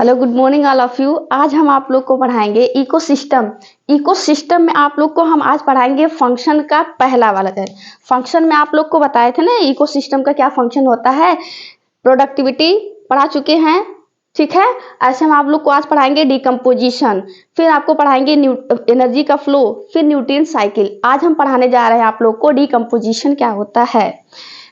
Hello, good morning all of you. आज हम आप लोग को पढ़ाएंगे इकोसिस्टम। इकोसिस्टम में आप लोग को हम आज पढ़ाएंगे फंक्शन का पहला वाला है। फंक्शन में आप लोग को बताए थे ना इकोसिस्टम का क्या फंक्शन होता है। प्रोडक्टिविटी पढ़ा चुके हैं, ठीक है। ऐसे हम आप लोग को आज पढ़ाएंगे डिकम्पोजिशन, फिर आपको पढ़ाएंगे एनर्जी का फ्लो, फिर न्यूट्रिएंट साइकिल। आज हम पढ़ाने जा रहे हैं आप लोग को डिकम्पोजिशन क्या होता है।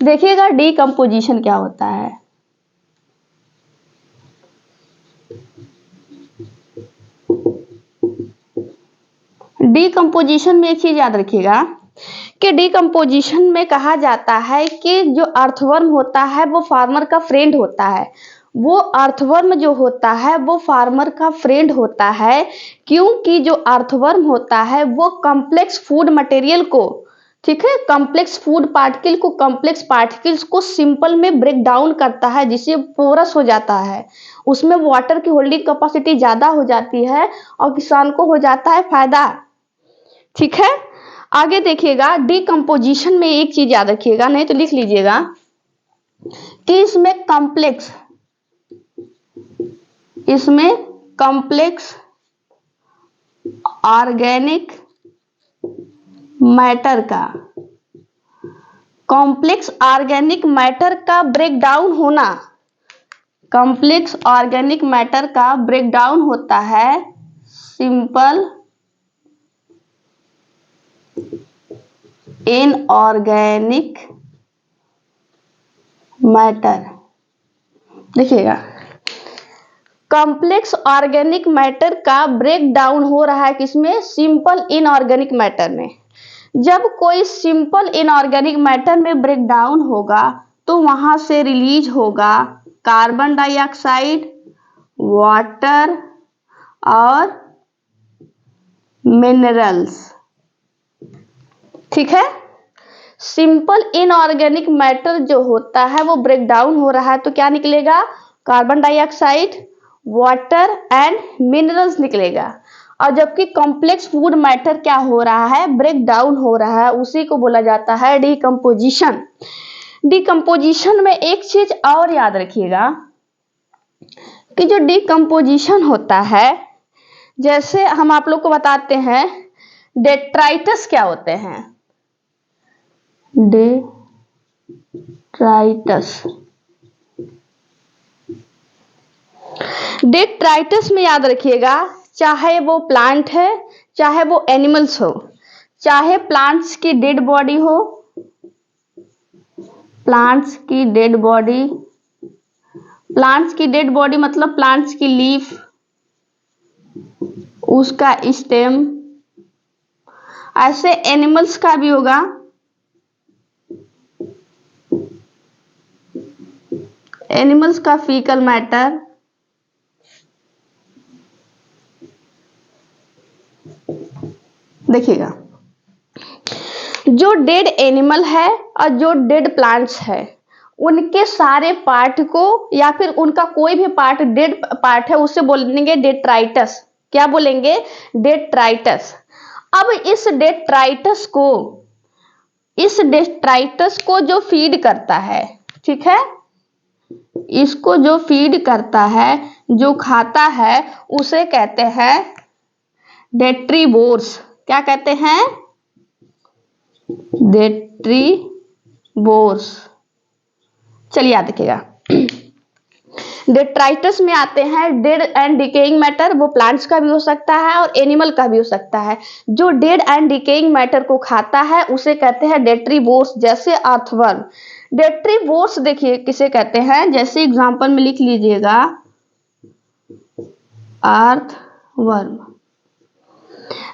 देखिएगा डिकम्पोजिशन क्या होता है। डिकम्पोजिशन में एक चीज याद रखिएगा कि डिकम्पोजिशन में कहा जाता है कि जो अर्थवर्म होता है वो फार्मर का फ्रेंड होता है। वो अर्थवर्म जो होता है वो फार्मर का फ्रेंड होता है, क्योंकि जो अर्थवर्म होता है वो कॉम्प्लेक्स फूड मटेरियल को, ठीक है, कॉम्प्लेक्स पार्टिकल्स को सिंपल में ब्रेक डाउन करता है, जिससे पोरस हो जाता है। उसमें वाटर की होल्डिंग कैपेसिटी ज्यादा हो जाती है और किसान को हो जाता है फायदा, ठीक है। आगे देखिएगा डिकम्पोजिशन में एक चीज याद रखिएगा, नहीं तो लिख लीजिएगा कि इसमें कॉम्प्लेक्स ऑर्गेनिक मैटर का ब्रेकडाउन होना, कॉम्प्लेक्स ऑर्गेनिक मैटर का ब्रेकडाउन होता है सिंपल इनऑर्गेनिक मैटर। देखिएगा कॉम्प्लेक्स ऑर्गेनिक मैटर का ब्रेक डाउन हो रहा है किसमें, सिंपल इनऑर्गेनिक मैटर में। जब कोई सिंपल इनऑर्गेनिक मैटर में ब्रेक डाउन होगा तो वहां से रिलीज होगा कार्बन डाइऑक्साइड, वाटर और मिनरल्स, ठीक है। सिंपल इनऑर्गेनिक मैटर जो होता है वो ब्रेक डाउन हो रहा है तो क्या निकलेगा, carbon dioxide, water and minerals निकलेगा। और जबकि कॉम्प्लेक्स फूड मैटर क्या हो रहा है, ब्रेक डाउन हो रहा है, उसी को बोला जाता है डिकम्पोजिशन। डिकम्पोजिशन में एक चीज और याद रखिएगा कि जो डिकम्पोजिशन होता है, जैसे हम आप लोग को बताते हैं डेट्राइटस क्या होते हैं। डेट्राइटस में याद रखिएगा, चाहे वो प्लांट है चाहे वो एनिमल्स हो, चाहे प्लांट्स की डेड बॉडी हो, प्लांट्स की डेड बॉडी मतलब प्लांट्स की लीफ, उसका स्टेम, ऐसे एनिमल्स का भी होगा, एनिमल्स का फीकल मैटर, देखिएगा जो डेड एनिमल है और जो डेड प्लांट्स है उनके सारे पार्ट को या फिर उनका कोई भी पार्ट डेड पार्ट है उसे बोलेंगे डेट्राइटस। क्या बोलेंगे, डेट्राइटस। अब इस डेट्राइटस को जो फीड करता है, ठीक है, इसको जो फीड करता है, जो खाता है, उसे कहते हैं डेट्रीबोर्स। क्या कहते हैं, डेट्रीबोर्स। चलिए याद रखिएगा डेट्राइटस में आते हैं डेड एंड डिकेइंग मैटर, वो प्लांट्स का भी हो सकता है और एनिमल का भी हो सकता है। जो डेड एंड डिकेइंग मैटर को खाता है उसे कहते हैं डेट्रीबोर्स, जैसे अर्थवर्म। डेट्रीबोर्स देखिए किसे कहते हैं, जैसे एग्जांपल में लिख लीजिएगा अर्थवर्म।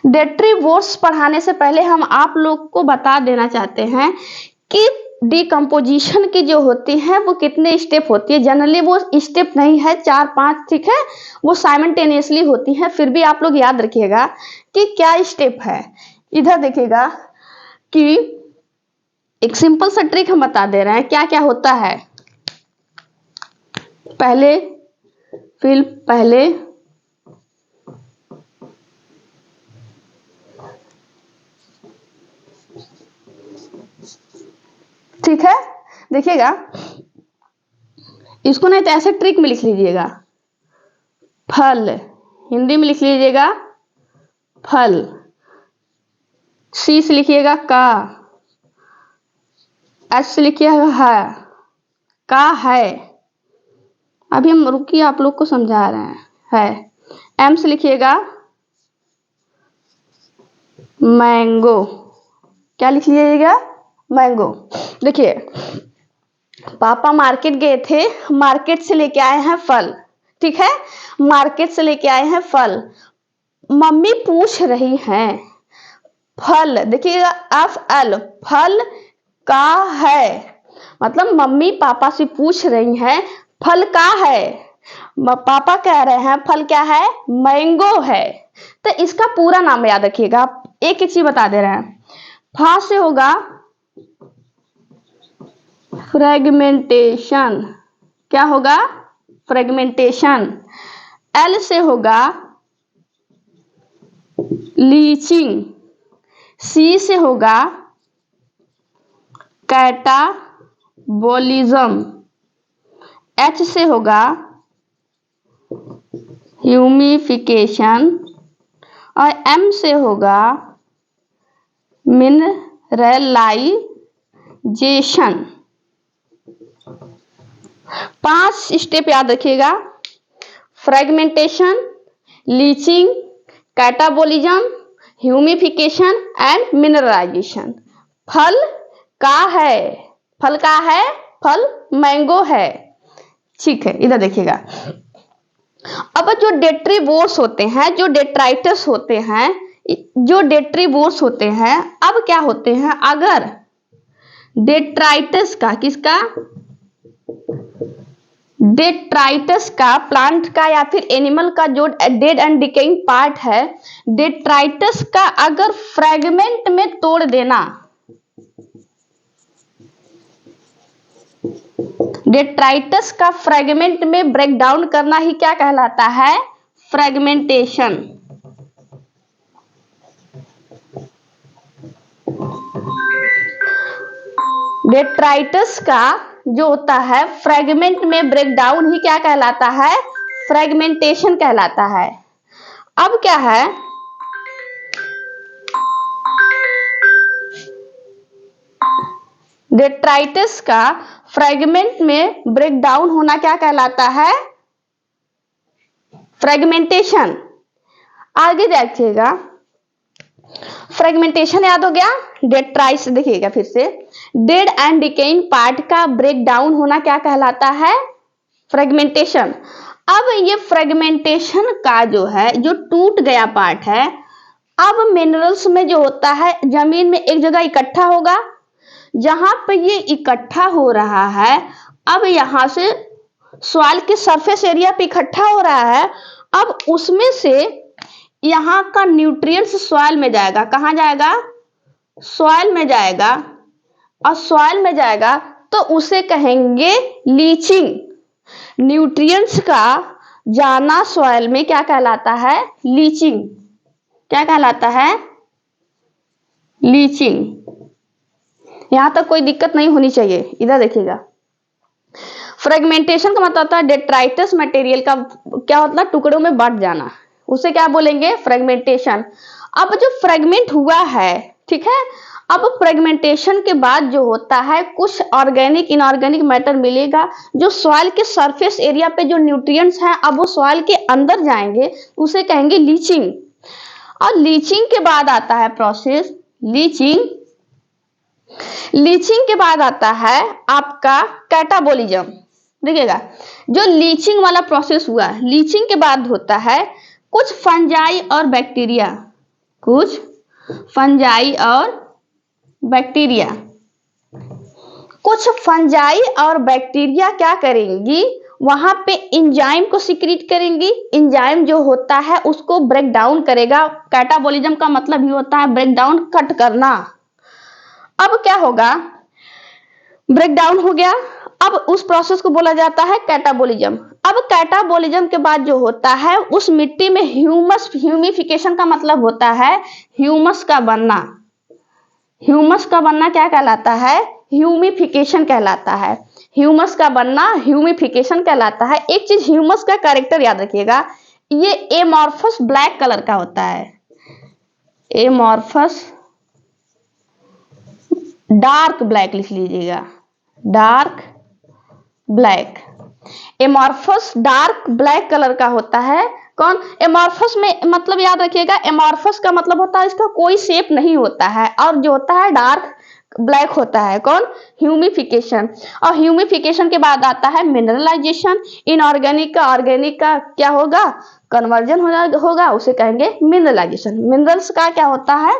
डेट्रीबोर्स पढ़ाने से पहले हम आप लोग को बता देना चाहते हैं कि डिकम्पोजिशन की जो होती है वो कितने स्टेप होती है। जनरली वो स्टेप नहीं है, 4-5, ठीक है, वो साइमल्टेनियसली होती है। फिर भी आप लोग याद रखिएगा कि क्या स्टेप है। इधर देखिएगा कि एक सिंपल सा ट्रिक हम बता दे रहे हैं क्या क्या होता है। पहले ठीक है, देखिएगा इसको, नहीं तो ऐसे ट्रिक में लिख लीजिएगा फल, हिंदी में लिख लीजिएगा फल। सी से लिखिएगा का, एच से लिखिएगा है, का है। अभी हम रुकिए, आप लोग को समझा रहे हैं। है, एम से लिखिएगा मैंगो। क्या लिख लीजिएगा? मैंगो। देखिए, पापा मार्केट गए थे, मार्केट से लेके आए हैं फल। ठीक है, मार्केट से लेके आए हैं फल। मम्मी पूछ रही हैं फल, देखिएगा एफ एल, फल का है। मतलब मम्मी पापा से पूछ रही हैं फल का है। पापा कह रहे हैं फल क्या है? मैंगो है। तो इसका पूरा नाम याद रखिएगा। एक एक चीज बता दे रहे हैं। फा से होगा फ्रेगमेंटेशन। क्या होगा? फ्रेगमेंटेशन। एल से होगा लीचिंग। सी से होगा कैटाबोलिज्म। एच से होगा ह्यूमिफिकेशन। और एम से होगा मिनरलाइजेशन। 5 स्टेप याद रखिएगा। Fragmentation, leaching, catabolism, humification and mineralization. फल का है, फल का है, फल मैंगो है। ठीक है, इधर देखिएगा। अब जो डेट्रीवोर्स होते हैं, जो डेट्राइटस होते हैं, जो डेट्रीवोर्स होते हैं, अब क्या होते हैं? अगर डेट्राइटस का, किसका? डेट्राइटस का, प्लांट का या फिर एनिमल का जो डेड एंड डिकेइंग पार्ट है, डेट्राइटस का अगर फ्रेगमेंट में तोड़ देना, डेट्राइटस का फ्रेगमेंट में ब्रेक डाउन करना ही क्या कहलाता है? फ्रेगमेंटेशन। डेट्राइटस का जो होता है फ्रेगमेंट में ब्रेक डाउन ही क्या कहलाता है? फ्रेगमेंटेशन कहलाता है। अब क्या है? डेट्राइटस का फ्रेगमेंट में ब्रेक डाउन होना क्या कहलाता है? फ्रेगमेंटेशन। आगे देखिएगा, फ्रेगमेंटेशन याद हो गया। डेट्राइट्स देखिएगा फिर से, डेड एंड डिकेइंग पार्ट का ब्रेक डाउन होना क्या कहलाता है? फ्रेगमेंटेशन। अब ये फ्रेगमेंटेशन का जो है, जो टूट गया पार्ट है, अब मिनरल्स में जो होता है, जमीन में एक जगह इकट्ठा होगा। जहां पे ये इकट्ठा हो रहा है, अब यहां से सॉइल के सरफेस एरिया पे इकट्ठा हो रहा है। अब उसमें से यहाँ का न्यूट्रिएंट्स सॉइल में जाएगा। कहाँ जाएगा? सॉइल में जाएगा। और सॉइल में जाएगा तो उसे कहेंगे लीचिंग। न्यूट्रिएंट्स का जाना सॉइल में क्या कहलाता है? लीचिंग। क्या कहलाता है? लीचिंग। यहां तक कोई दिक्कत नहीं होनी चाहिए। इधर देखिएगा, फ्रेगमेंटेशन का मतलब होता है डेट्राइटस मटेरियल का क्या होता है? टुकड़ों में बंट जाना। उसे क्या बोलेंगे? फ्रेगमेंटेशन। अब जो फ्रेगमेंट हुआ है, ठीक है, अब फ्रेगमेंटेशन के बाद जो होता है, कुछ ऑर्गेनिक इनऑर्गेनिक मैटर मिलेगा जो सॉइल के सरफेस एरिया पे जो न्यूट्रिएंट्स हैं, अब वो सॉइल के अंदर जाएंगे। उसे कहेंगे लीचिंग। और लीचिंग के बाद आता है प्रोसेस लीचिंग। लीचिंग के बाद आता है आपका कैटाबोलिज्म। देखिएगा, जो लीचिंग वाला प्रोसेस हुआ, लीचिंग के बाद होता है कुछ फंजाई और बैक्टीरिया। कुछ फंजाई और बैक्टीरिया। कुछ फंजाई और बैक्टीरिया क्या करेंगी? वहां पे एंजाइम को सिक्रीट करेंगी। एंजाइम जो होता है उसको ब्रेक डाउन करेगा। कैटाबोलिज्म का मतलब ही होता है ब्रेक डाउन, कट करना। अब क्या होगा? ब्रेक डाउन हो गया। अब उस प्रोसेस को बोला जाता है कैटाबोलिज्म। अब कैटाबोलिज्म के बाद जो होता है, उस मिट्टी में ह्यूमस, ह्यूमिफिकेशन का मतलब होता है ह्यूमस का बनना। ह्यूमस का बनना क्या कहलाता है? ह्यूमिफिकेशन कहलाता है। ह्यूमस का बनना ह्यूमिफिकेशन कहलाता है। एक चीज ह्यूमस का कैरेक्टर याद रखिएगा, ये एमॉर्फस ब्लैक कलर का होता है, एमॉर्फस डार्क ब्लैक लिख लीजिएगा, dark black. Amorphous dark black colour का होता है। कौन? एमॉर्फस में मतलब याद रखिएगा, एमॉर्फस का मतलब होता है इसका कोई शेप नहीं होता है, और जो होता है डार्क ब्लैक होता है। कौन? ह्यूमिफिकेशन। और ह्यूमिफिकेशन के बाद आता है मिनरलाइजेशन। इनऑर्गेनिक का ऑर्गेनिक का क्या होगा? कन्वर्जन होगा, उसे कहेंगे मिनरलाइजेशन। मिनरल्स का क्या होता है?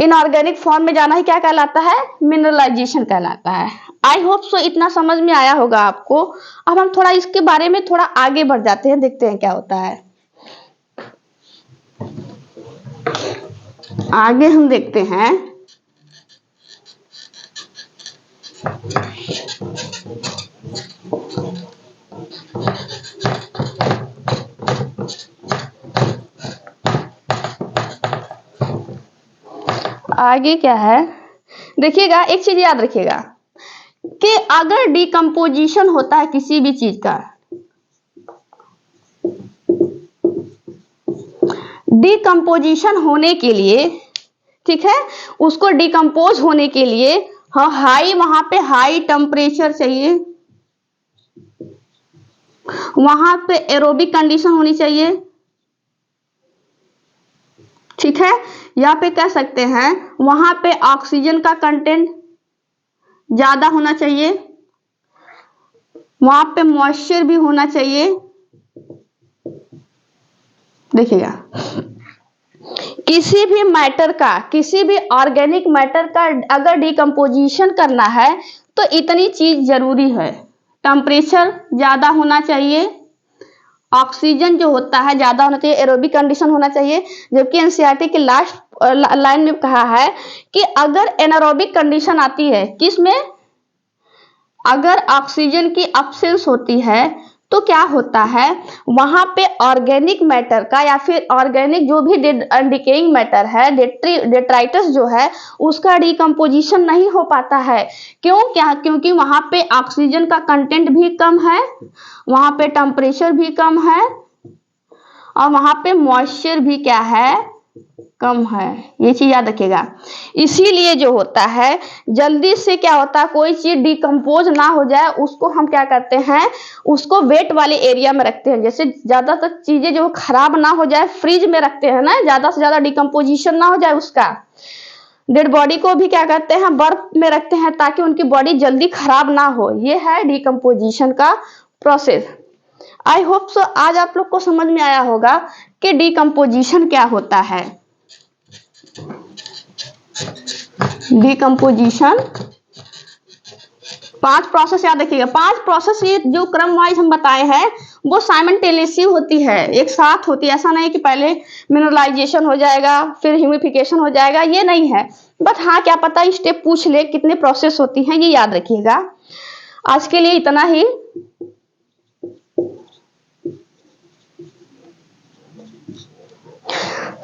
इनऑर्गेनिक फॉर्म में जाना ही क्या कहलाता है? मिनरलाइजेशन कहलाता है। आई होप सो इतना समझ में आया होगा आपको। अब हम थोड़ा इसके बारे में थोड़ा आगे बढ़ जाते हैं, देखते हैं क्या होता है। आगे हम देखते हैं आगे क्या है। देखिएगा, एक चीज याद रखिएगा कि अगर डिकम्पोजिशन होता है किसी भी चीज का, डिकम्पोजिशन होने के लिए, ठीक है, उसको डिकम्पोज होने के लिए हाँ वहां पे हाई टेम्परेचर चाहिए, वहां पे एरोबिक कंडीशन होनी चाहिए, ठीक है, यहाँ पे कह सकते हैं वहां पे ऑक्सीजन का कंटेंट ज्यादा होना चाहिए, वहां पे मॉइस्चर भी होना चाहिए। देखिएगा, किसी भी मैटर का, किसी भी ऑर्गेनिक मैटर का अगर डिकम्पोजिशन करना है तो इतनी चीज जरूरी है। टेम्परेचर ज्यादा होना चाहिए, ऑक्सीजन जो होता है ज्यादा होना चाहिए, एरोबिक कंडीशन होना चाहिए। जबकि एनसीईआरटी के लास्ट लाइन में कहा है कि अगर एनारोबिक कंडीशन आती है, किसमें? अगर ऑक्सीजन की अब्सेंस होती है तो क्या होता है, वहां पे ऑर्गेनिक मैटर का या फिर ऑर्गेनिक जो भी डिकेइंग मैटर है, डेट्राइटस जो है, उसका डिकम्पोजिशन नहीं हो पाता है। क्यों? क्या? क्योंकि वहां पे ऑक्सीजन का कंटेंट भी कम है, वहां पे टेम्परेचर भी कम है, और वहां पे मॉइस्चर भी क्या है? कम है। ये चीज याद रखिएगा। इसीलिए जो होता है, जल्दी से क्या होता है, कोई चीज डिकम्पोज ना हो जाए उसको हम क्या करते हैं, उसको वेट वाले एरिया में रखते हैं। जैसे ज्यादातर चीजें जो खराब ना हो जाए फ्रिज में रखते हैं ना, ज्यादा से ज्यादा डिकम्पोजिशन ना हो जाए उसका। डेड बॉडी को भी क्या करते हैं, बर्फ में रखते हैं ताकि उनकी बॉडी जल्दी खराब ना हो। ये है डिकम्पोजिशन का प्रोसेस। आई होप सो आज आप लोग को समझ में आया होगा कि डिकम्पोजिशन क्या होता है। डिकम्पोजिशन 5 प्रोसेस याद रखिएगा। 5 प्रोसेस ये जो क्रम वाइज हम बताए हैं वो साइमल्टेनियसली होती है, एक साथ होती है। ऐसा नहीं कि पहले मिनरलाइजेशन हो जाएगा फिर ह्यूमिफिकेशन हो जाएगा, ये नहीं है। बट हाँ, क्या पता स्टेप पूछ ले कितने प्रोसेस होती हैं, ये याद रखिएगा। आज के लिए इतना ही।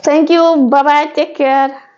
Thank you, bye bye, take care.